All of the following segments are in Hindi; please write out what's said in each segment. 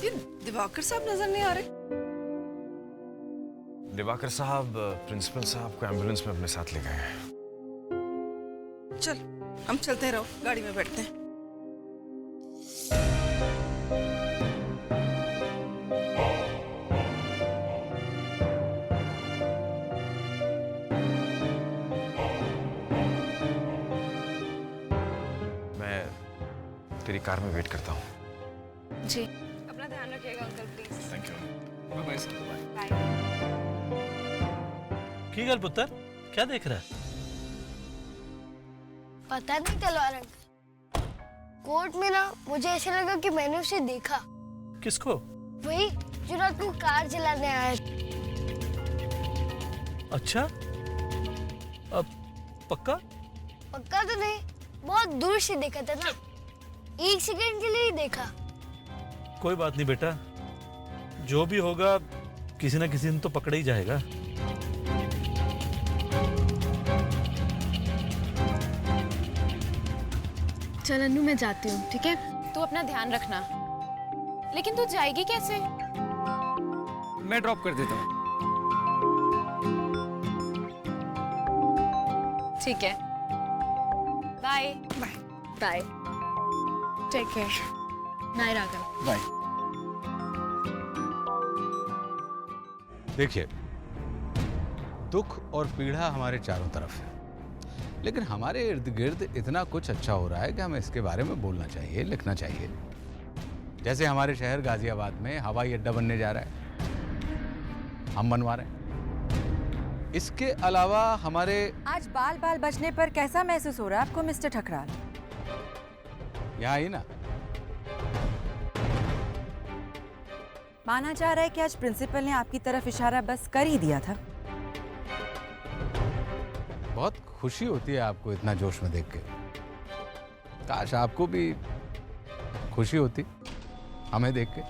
ये दिवाकर साहब नजर नहीं आ रहे। दिवाकर साहब प्रिंसिपल साहब को एम्बुलेंस में अपने साथ ले गए हैं। चल हम चलते हैं, रहो गाड़ी में बैठते हैं। मैं तेरी कार में वेट करता हूँ। जी, अपना ध्यान रखिएगा uncle please. Thank you. Bye bye sir. Bye. की गल पुत्र, क्या देख रहा है? पता नहीं तलवार अंकल, कोर्ट में ना मुझे ऐसा लगा कि मैंने उसे देखा। किसको? वही जो रात को कार चलाने आया था। अच्छा, अब पक्का? पक्का तो नहीं, बहुत दूर से देखा था ना, 1 सेकंड के लिए ही देखा। कोई बात नहीं बेटा, जो भी होगा किसी ना किसी दिन तो पकड़ा ही जाएगा। चल अन्नू, मैं जाती हूँ, ठीक है? तू अपना ध्यान रखना। लेकिन तू जाएगी कैसे? मैं ड्रॉप कर देता हूँ। ठीक है, bye. Bye. Bye, take care. नाय राघव। बाय। देखिए, दुख और पीड़ा हमारे चारों तरफ है, लेकिन हमारे इर्द गिर्द इतना कुछ अच्छा हो रहा है कि हमें इसके बारे में बोलना चाहिए, लिखना चाहिए। जैसे हमारे शहर गाजियाबाद में हवाई अड्डा बनने जा रहा है, हम बनवा रहे हैं। इसके अलावा हमारे आज बाल बाल बचने पर कैसा महसूस हो रहा है आपको मिस्टर ठकराल? यहाँ ही ना, माना जा रहा है कि आज प्रिंसिपल ने आपकी तरफ इशारा बस कर ही दिया था। बहुत खुशी होती है आपको इतना जोश में देख के। काश आपको भी खुशी होती हमें देख के।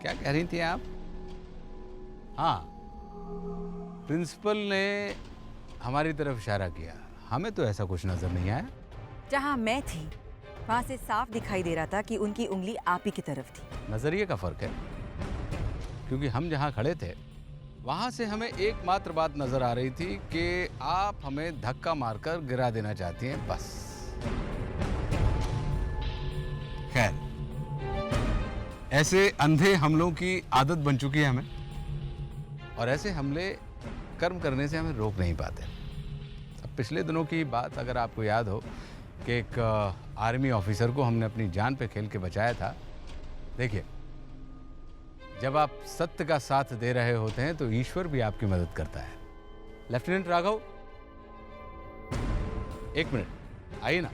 क्या कह रही थी आप? हाँ, प्रिंसिपल ने हमारी तरफ इशारा किया, हमें तो ऐसा कुछ नजर नहीं आया। जहां मैं थी वहां से साफ दिखाई दे रहा था कि उनकी उंगली आप ही की तरफ थी। नजरिए का फर्क है, क्योंकि हम जहां खड़े थे वहां से हमें एकमात्र बात नजर आ रही थी कि आप हमें धक्का मारकर गिरा देना चाहती हैं, बस। खैर, ऐसे अंधे हमलों की आदत बन चुकी है हमें, और ऐसे हमले कर्म करने से हमें रोक नहीं पाते। अब पिछले दिनों की बात अगर आपको याद हो कि एक आर्मी ऑफिसर को हमने अपनी जान पे खेल के बचाया था। देखिए, जब आप सत्य का साथ दे रहे होते हैं तो ईश्वर भी आपकी मदद करता है। लेफ्टिनेंट राघव, 1 मिनट आइए ना।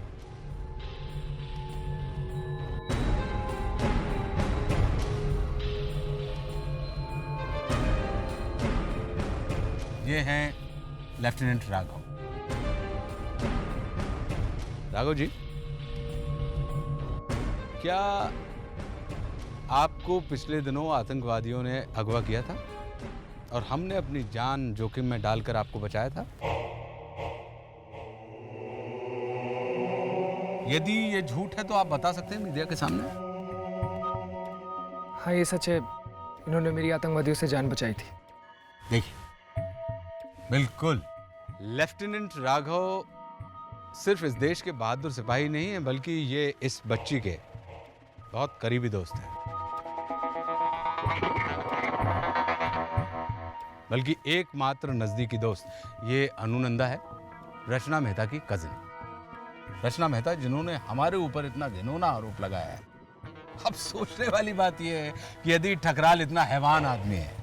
ये हैं लेफ्टिनेंट राघव। राघव जी, क्या आपको पिछले दिनों आतंकवादियों ने अगवा किया था और हमने अपनी जान जोखिम में डालकर आपको बचाया था? यदि ये झूठ है तो आप बता सकते हैं मीडिया के सामने। हाँ, ये सच है, इन्होंने मेरी आतंकवादियों से जान बचाई थी। देखिए, बिल्कुल, लेफ्टिनेंट राघव सिर्फ इस देश के बहादुर सिपाही नहीं है, बल्कि ये इस बच्ची के बहुत करीबी दोस्त हैं। बल्कि एकमात्र नजदीकी दोस्त ये अनुनंदा है, रचना मेहता की कजिन। रचना मेहता जिन्होंने हमारे ऊपर इतना घिनौना आरोप लगाया है। अब सोचने वाली बात यह है कि यदि ठकराल इतना हैवान आदमी है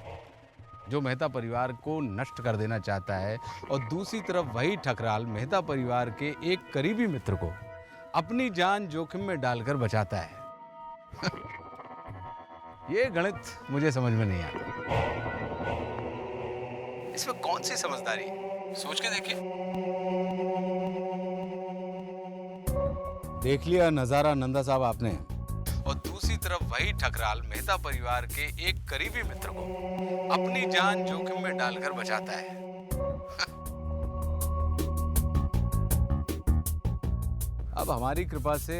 जो मेहता परिवार को नष्ट कर देना चाहता है, और दूसरी तरफ वही ठकराल मेहता परिवार के एक करीबी मित्र को अपनी जान जोखिम में डालकर बचाता है, ये गणित मुझे समझ में नहीं आता। इसमें कौन सी समझदारी है? सोच के देखिए। देख लिया नजारा नंदा साहब आपने, और दूसरी तरफ वही ठकराल मेहता परिवार के एक करीबी मित्र को अपनी जान जोखिम में डालकर बचाता है। अब हमारी कृपा से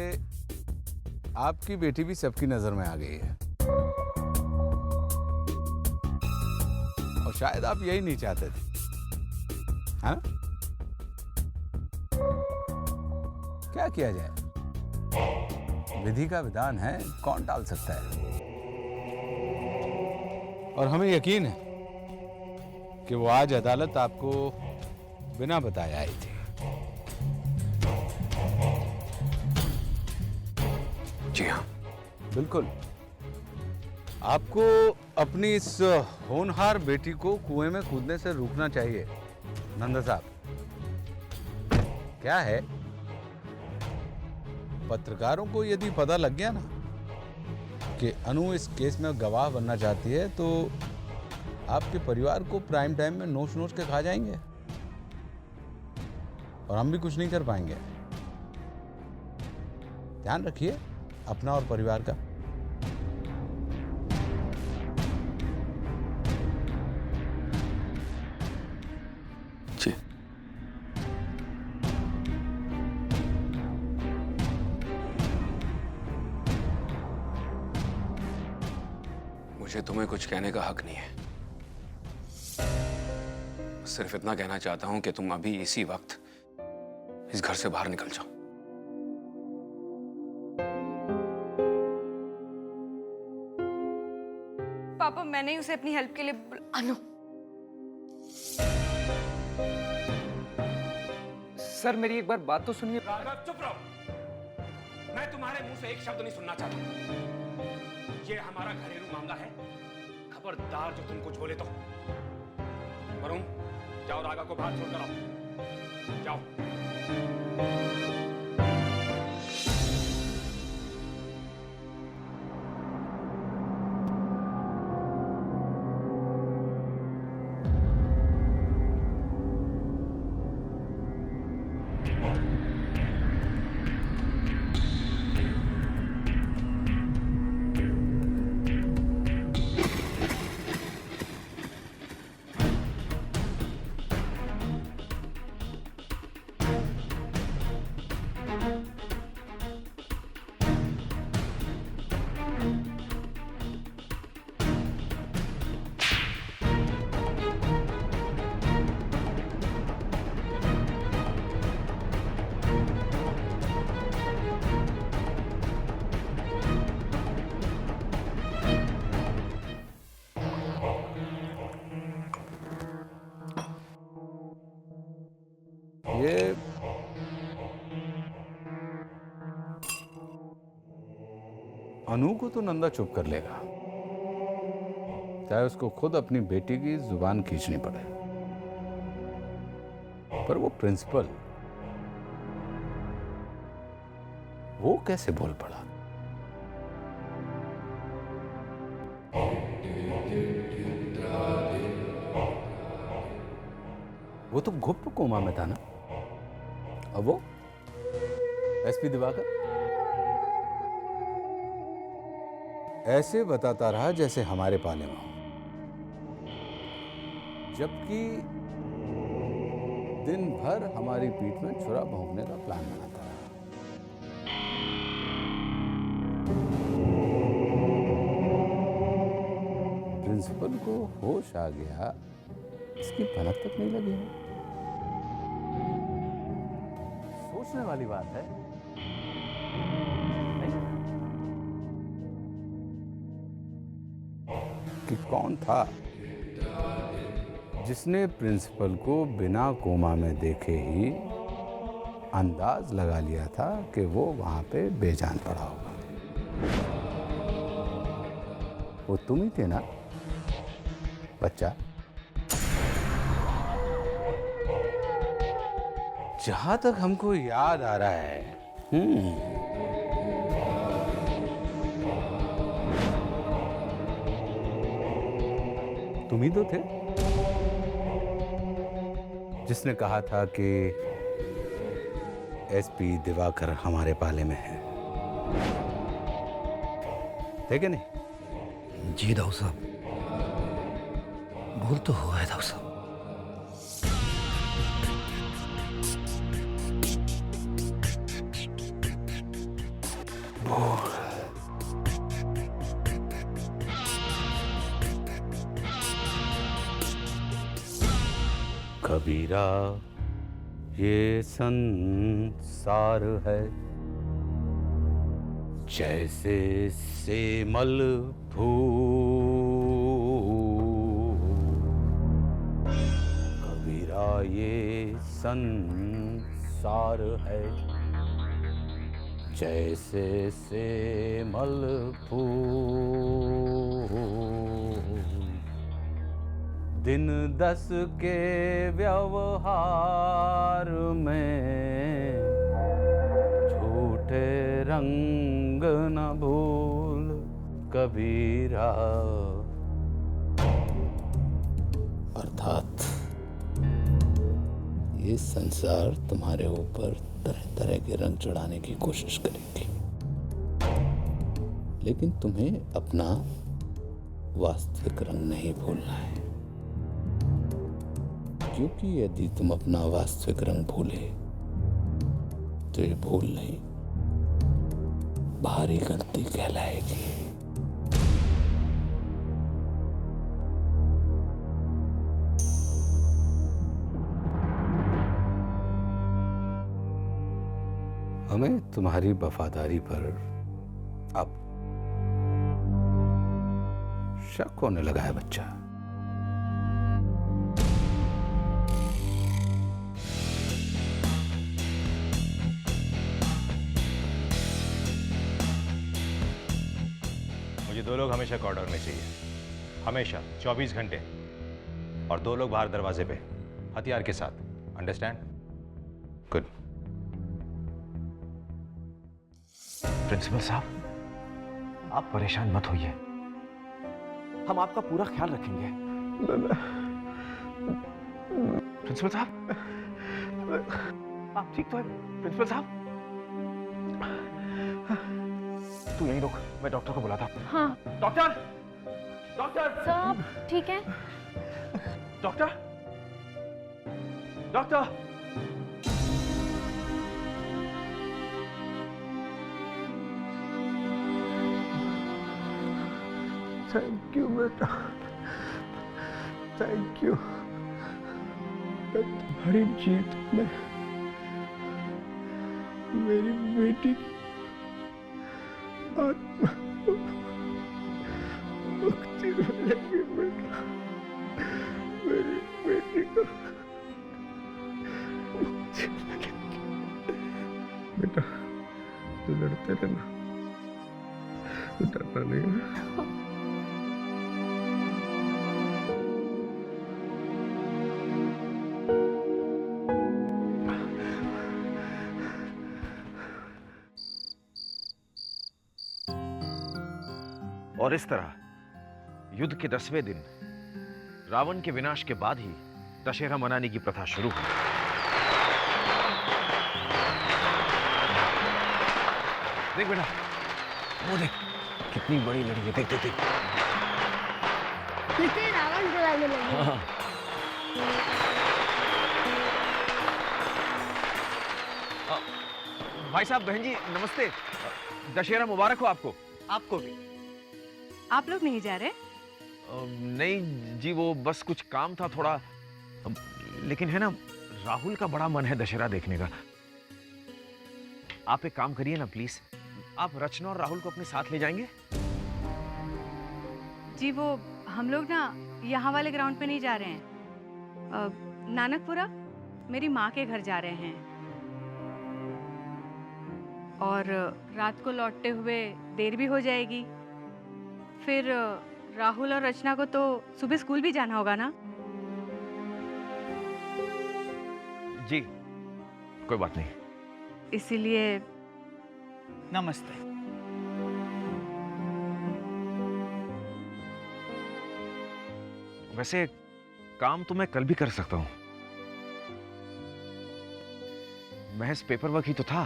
आपकी बेटी भी सबकी नजर में आ गई है और शायद आप यही नहीं चाहते थे, है ना? क्या किया जाए, विधि का विधान है, कौन टाल सकता है। और हमें यकीन है कि वो आज अदालत आपको बिना बताए आई थी। जी हाँ। बिल्कुल। आपको अपनी इस होनहार बेटी को कुएं में कूदने से रोकना चाहिए। नंदा साहब, क्या है, पत्रकारों को यदि पता लग गया ना कि अनु इस केस में गवाह बनना चाहती है तो आपके परिवार को प्राइम टाइम में नोच नोच के खा जाएंगे और हम भी कुछ नहीं कर पाएंगे। ध्यान रखिए अपना और परिवार का। जी। मुझे तुम्हें कुछ कहने का हक नहीं है। सिर्फ इतना कहना चाहता हूं कि तुम अभी इसी वक्त इस घर से बाहर निकल जाओ। पापा, मैंने ही उसे अपनी हेल्प के लिए अनु। सर मेरी एक बार बात तो सुनिए। राघव चुप रहो। मैं तुम्हारे मुंह से एक शब्द नहीं सुनना चाहता। ये हमारा घरेलू मामला है। खबरदार जो तुम कुछ बोले तो। वरुण, जाओ राघव को बाहर छोड़कर आओ। जाओ। ये अनु को तो नंदा चुप कर लेगा, चाहे उसको खुद अपनी बेटी की जुबान खींचनी पड़े। पर वो प्रिंसिपल, वो कैसे बोल पड़ा? वो तो गुप्त कोमा में था ना। अब वो एसपी दिवाकर ऐसे बताता रहा जैसे हमारे पाले में हो, जबकि दिन भर हमारी पीठ में छुरा भोंकने का प्लान बनाता रहा। प्रिंसिपल को होश आ गया, इसकी भनक तक नहीं लगी। सोचने वाली बात है। कि कौन था जिसने प्रिंसिपल को बिना कोमा में देखे ही अंदाज लगा लिया था कि वो वहां पे बेजान पड़ा होगा। वो तुम ही थे ना बच्चा? जहां तक हमको याद आ रहा है, तुम ही तो थे जिसने कहा था कि एसपी दिवाकर हमारे पाले में है, थे कि नहीं? जी दाऊ साहब, भूल तो हुआ है दाऊ साहब। भूल कबीरा ये संसार है जैसे सेमल फूल, कबीरा ये संसार है जैसे सेमल फूल, दिन 10 के व्यवहार में झूठे रंग न भूल कबीरा। अर्थात ये संसार तुम्हारे ऊपर तरह तरह के रंग चढ़ाने की कोशिश करेगी, लेकिन तुम्हें अपना वास्तविक रंग नहीं भूलना है, क्योंकि यदि तुम अपना वास्तविक रंग भूले तो ये भूल नहीं भारी गलती कहलाएगी। हमें तुम्हारी वफादारी पर अब शक होने लगा है बच्चा। मुझे 2 लोग हमेशा कॉरिडोर में चाहिए, हमेशा 24 घंटे, और 2 लोग बाहर दरवाजे पे हथियार के साथ। अंडरस्टैंड? गुड। प्रिंसिपल साहब, आप परेशान मत होइए, हम आपका पूरा ख्याल रखेंगे। प्रिंसिपल साहब, आप ठीक तो है? प्रिंसिपल साहब, तू यहीं रुक, मैं डॉक्टर को बुलाता हूं। हाँ डॉक्टर, डॉक्टर सब ठीक है? डॉक्टर, डॉक्टर, थैंक यू बेटा, थैंक यू। तुम्हारी जीत में मेरी बेटी की आत्मा मुक्ति मिलेगी बेटा, मेरी बेटी को मुक्ति मिलेगी। बेटा तू लड़ते रहना, तू डरना नहीं है। और इस तरह युद्ध के 10वें दिन रावण के विनाश के बाद ही दशहरा मनाने की प्रथा शुरू हुई। देख बेटा, वो देख कितनी बड़ी लड़ी है, देख देख देख। फिर रावण जलाने लगे। हाँ। भाई साहब, बहन जी नमस्ते, दशहरा मुबारक हो आपको। आपको भी। आप लोग नहीं जा रहे? नहीं जी, वो बस कुछ काम था थोड़ा, लेकिन है ना, राहुल का बड़ा मन है दशहरा देखने का। आप एक काम करिए ना प्लीज, आप रचना और राहुल को अपने साथ ले जाएंगे? जी वो हम लोग ना यहाँ वाले ग्राउंड पे नहीं जा रहे हैं, नानकपुरा मेरी माँ के घर जा रहे हैं, और रात को लौटते हुए देर भी हो जाएगी। फिर राहुल और रचना को तो सुबह स्कूल भी जाना होगा ना। जी कोई बात नहीं। इसीलिए नमस्ते। वैसे काम तो मैं कल भी कर सकता हूँ, महज पेपर वर्क ही तो था।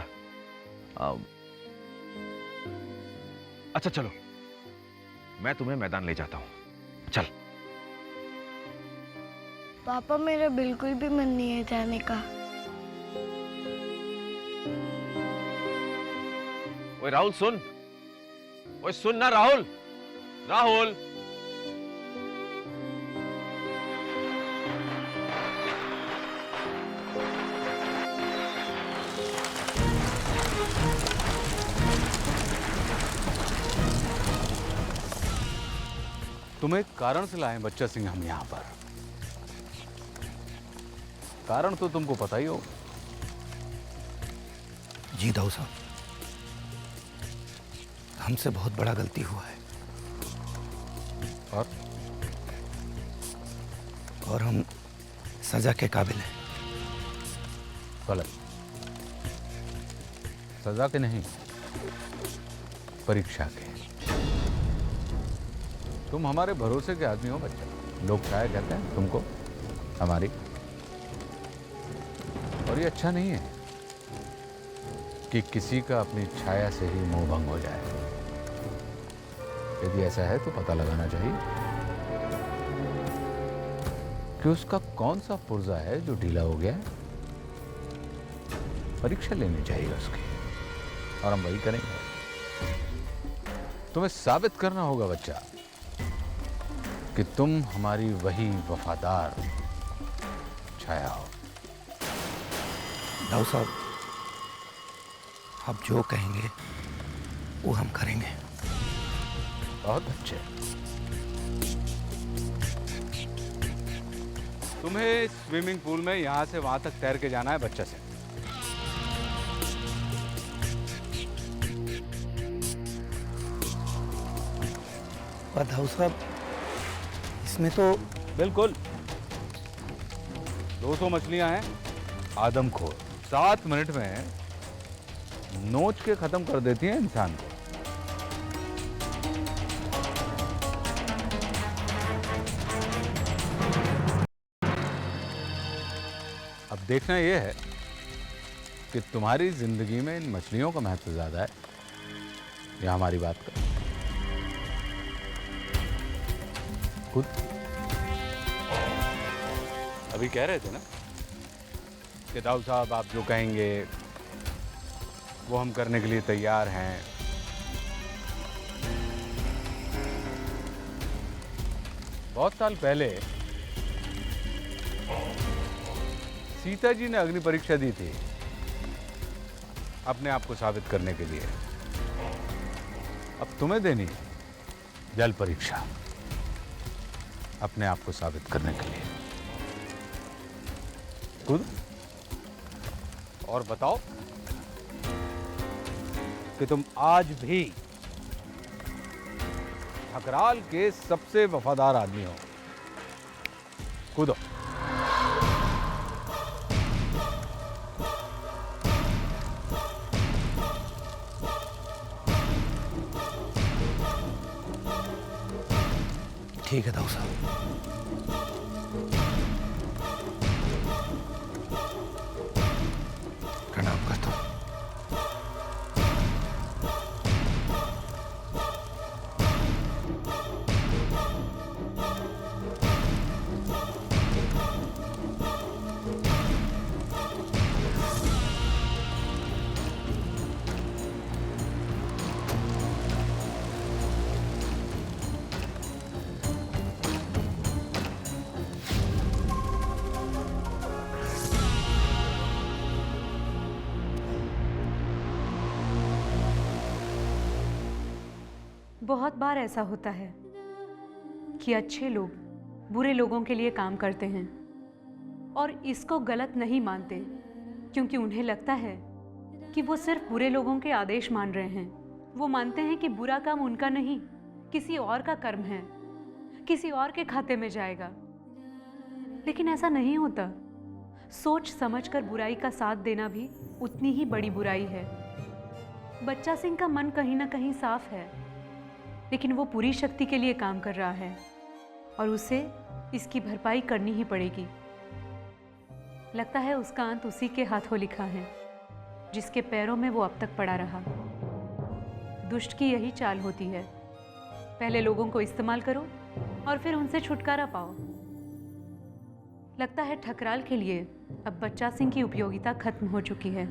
अच्छा चलो, मैं तुम्हें मैदान ले जाता हूँ, चल। पापा मेरा बिल्कुल भी मन नहीं है जाने का। ओए राहुल सुन, ओए सुन ना राहुल, राहुल। तुम्हें कारण से लाए बच्चा सिंह हम यहां पर। कारण तो तुमको पता ही हो। जी दाऊ साहब, हमसे बहुत बड़ा गलती हुआ है और हम सजा के काबिल हैं। गलत। सजा के नहीं, परीक्षा के। तुम हमारे भरोसे के आदमी हो बच्चा। लोग क्या कहते हैं तुमको हमारी, और ये अच्छा नहीं है कि किसी का अपनी छाया से ही मोह भंग हो जाए। यदि ऐसा है तो पता लगाना चाहिए कि उसका कौन सा पुर्जा है जो ढीला हो गया है। परीक्षा लेनी चाहिए उसकी, और हम वही करेंगे। तुम्हें साबित करना होगा बच्चा कि तुम हमारी वही वफादार छाया हो। दाऊ साहब, आप जो कहेंगे वो हम करेंगे। बहुत अच्छे। तुम्हें स्विमिंग पूल में यहां से वहां तक तैर के जाना है बच्चा से। पर दाऊ साहब, इसमें तो बिल्कुल 200 मछलियां हैं, आदमखोर 7 मिनट में नोच के खत्म कर देती हैं इंसान को। अब देखना यह है कि तुम्हारी जिंदगी में इन मछलियों का महत्व ज्यादा है या हमारी बात का। खुद अभी कह रहे थे ना कि दाऊ साहब आप जो कहेंगे वो हम करने के लिए तैयार हैं। बहुत साल पहले सीता जी ने अग्नि परीक्षा दी थी अपने आप को साबित करने के लिए। अब तुम्हें देनी है जल परीक्षा अपने आप को साबित करने के लिए। खुद और बताओ कि तुम आज भी ठकराल के सबसे वफादार आदमी हो। कूदो। ठीक है दाऊ साहब। प्रणाम करता हूँ। बहुत बार ऐसा होता है कि अच्छे लोग बुरे लोगों के लिए काम करते हैं और इसको गलत नहीं मानते, क्योंकि उन्हें लगता है कि वो सिर्फ बुरे लोगों के आदेश मान रहे हैं। वो मानते हैं कि बुरा काम उनका नहीं, किसी और का कर्म है, किसी और के खाते में जाएगा। लेकिन ऐसा नहीं होता। सोच समझकर बुराई का साथ देना भी उतनी ही बड़ी बुराई है। बच्चा सिंह का मन कहीं ना कहीं साफ है, लेकिन वो पूरी शक्ति के लिए काम कर रहा है और उसे इसकी भरपाई करनी ही पड़ेगी। लगता है उसका अंत उसी के हाथों लिखा है जिसके पैरों में वो अब तक पड़ा रहा। दुष्ट की यही चाल होती है, पहले लोगों को इस्तेमाल करो और फिर उनसे छुटकारा पाओ। लगता है ठकराल के लिए अब बच्चा सिंह की उपयोगिता खत्म हो चुकी है।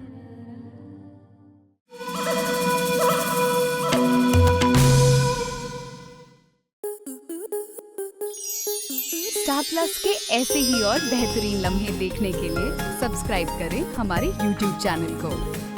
स्टार प्लस के ऐसे ही और बेहतरीन लम्हे देखने के लिए सब्सक्राइब करें हमारे YouTube चैनल को।